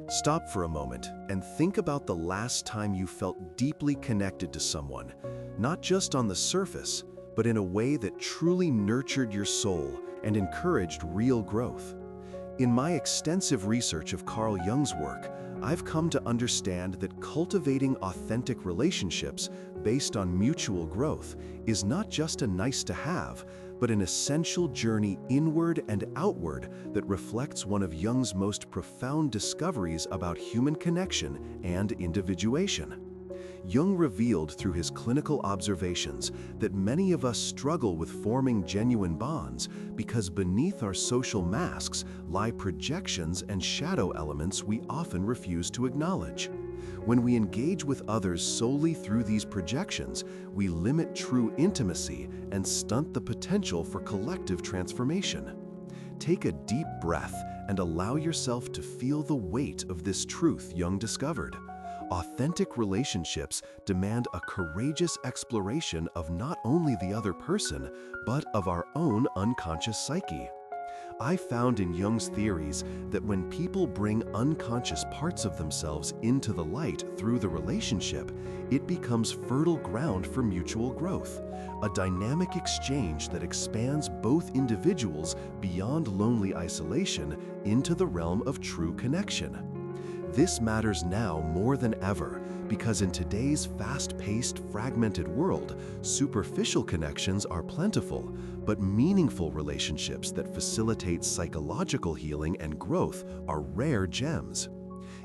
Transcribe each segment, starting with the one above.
Stop for a moment and think about the last time you felt deeply connected to someone, not just on the surface, but in a way that truly nurtured your soul and encouraged real growth. In my extensive research of Carl Jung's work, I've come to understand that cultivating authentic relationships based on mutual growth is not just a nice-to-have, but an essential journey inward and outward that reflects one of Jung's most profound discoveries about human connection and individuation. Jung revealed through his clinical observations that many of us struggle with forming genuine bonds because beneath our social masks lie projections and shadow elements we often refuse to acknowledge. When we engage with others solely through these projections, we limit true intimacy and stunt the potential for collective transformation. Take a deep breath and allow yourself to feel the weight of this truth Jung discovered. Authentic relationships demand a courageous exploration of not only the other person, but of our own unconscious psyche. I found in Jung's theories that when people bring unconscious parts of themselves into the light through the relationship, it becomes fertile ground for mutual growth, a dynamic exchange that expands both individuals beyond lonely isolation into the realm of true connection. This matters now more than ever because in today's fast-paced, fragmented world, superficial connections are plentiful, but meaningful relationships that facilitate psychological healing and growth are rare gems.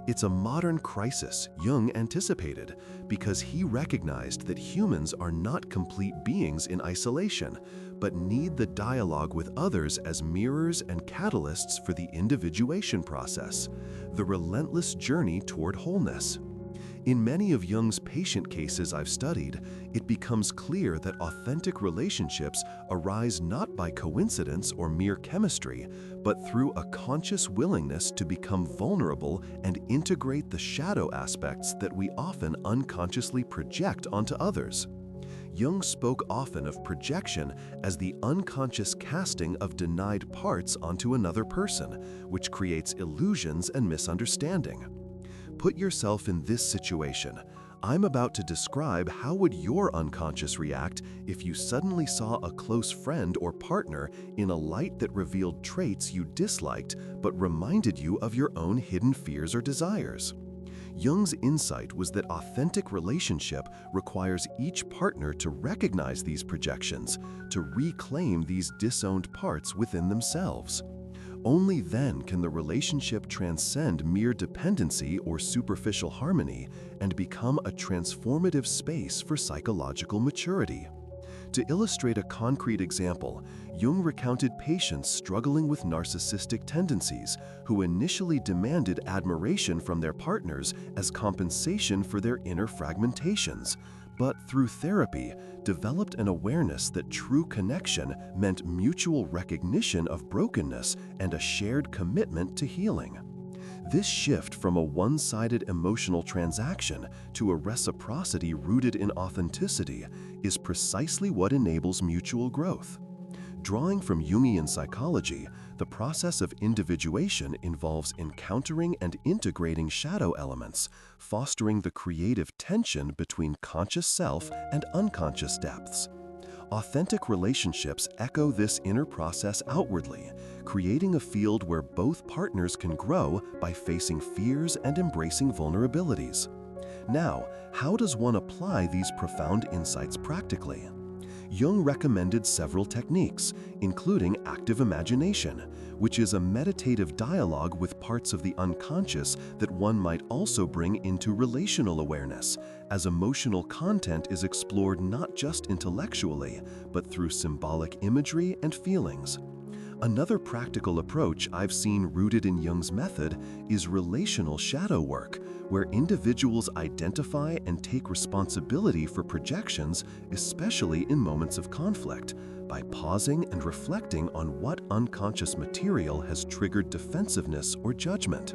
It's a modern crisis Jung anticipated because he recognized that humans are not complete beings in isolation, but need the dialogue with others as mirrors and catalysts for the individuation process, the relentless journey toward wholeness. In many of Jung's patient cases I've studied, it becomes clear that authentic relationships arise not by coincidence or mere chemistry, but through a conscious willingness to become vulnerable and integrate the shadow aspects that we often unconsciously project onto others. Jung spoke often of projection as the unconscious casting of denied parts onto another person, which creates illusions and misunderstanding. Put yourself in this situation. I'm about to describe how would your unconscious react if you suddenly saw a close friend or partner in a light that revealed traits you disliked but reminded you of your own hidden fears or desires. Jung's insight was that authentic relationship requires each partner to recognize these projections, to reclaim these disowned parts within themselves. Only then can the relationship transcend mere dependency or superficial harmony and become a transformative space for psychological maturity. To illustrate a concrete example, Jung recounted patients struggling with narcissistic tendencies who initially demanded admiration from their partners as compensation for their inner fragmentations, but through therapy, developed an awareness that true connection meant mutual recognition of brokenness and a shared commitment to healing. This shift from a one-sided emotional transaction to a reciprocity rooted in authenticity is precisely what enables mutual growth. Drawing from Jungian psychology, the process of individuation involves encountering and integrating shadow elements, fostering the creative tension between conscious self and unconscious depths. Authentic relationships echo this inner process outwardly, creating a field where both partners can grow by facing fears and embracing vulnerabilities. Now, how does one apply these profound insights practically? Jung recommended several techniques, including active imagination, which is a meditative dialogue with parts of the unconscious that one might also bring into relational awareness, as emotional content is explored not just intellectually, but through symbolic imagery and feelings. Another practical approach I've seen rooted in Jung's method is relational shadow work, where individuals identify and take responsibility for projections, especially in moments of conflict, by pausing and reflecting on what unconscious material has triggered defensiveness or judgment.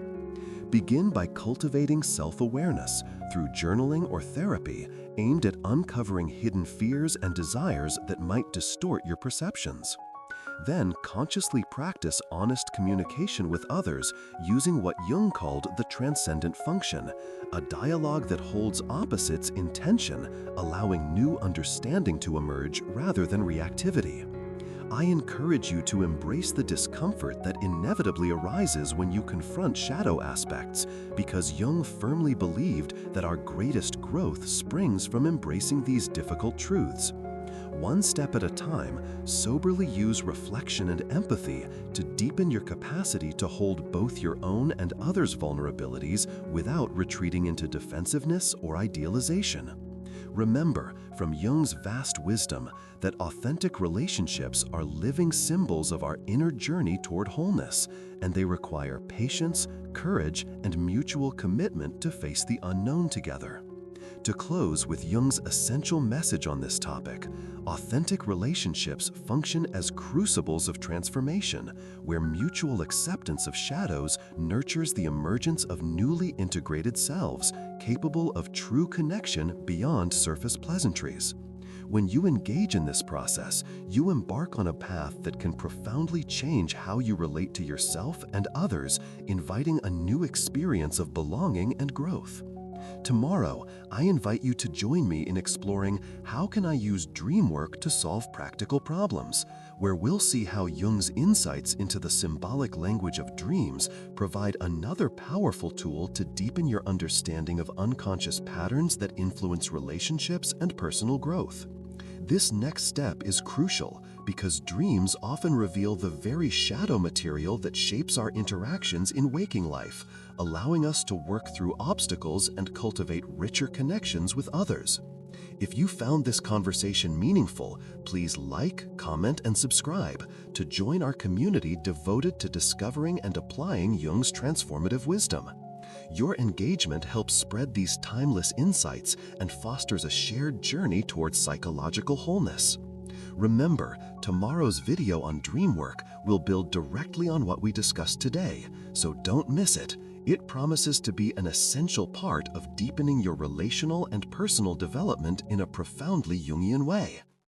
Begin by cultivating self-awareness through journaling or therapy aimed at uncovering hidden fears and desires that might distort your perceptions. Then consciously practice honest communication with others using what Jung called the transcendent function, a dialogue that holds opposites in tension, allowing new understanding to emerge rather than reactivity. I encourage you to embrace the discomfort that inevitably arises when you confront shadow aspects, because Jung firmly believed that our greatest growth springs from embracing these difficult truths. One step at a time, soberly use reflection and empathy to deepen your capacity to hold both your own and others' vulnerabilities without retreating into defensiveness or idealization. Remember from Jung's vast wisdom that authentic relationships are living symbols of our inner journey toward wholeness, and they require patience, courage, and mutual commitment to face the unknown together. To close with Jung's essential message on this topic, authentic relationships function as crucibles of transformation, where mutual acceptance of shadows nurtures the emergence of newly integrated selves, capable of true connection beyond surface pleasantries. When you engage in this process, you embark on a path that can profoundly change how you relate to yourself and others, inviting a new experience of belonging and growth. Tomorrow, I invite you to join me in exploring how can I use dream work to solve practical problems, where we'll see how Jung's insights into the symbolic language of dreams provide another powerful tool to deepen your understanding of unconscious patterns that influence relationships and personal growth. This next step is crucial because dreams often reveal the very shadow material that shapes our interactions in waking life, allowing us to work through obstacles and cultivate richer connections with others. If you found this conversation meaningful, please like, comment, and subscribe to join our community devoted to discovering and applying Jung's transformative wisdom. Your engagement helps spread these timeless insights and fosters a shared journey towards psychological wholeness. Remember, tomorrow's video on dream work will build directly on what we discussed today, so don't miss it. It promises to be an essential part of deepening your relational and personal development in a profoundly Jungian way.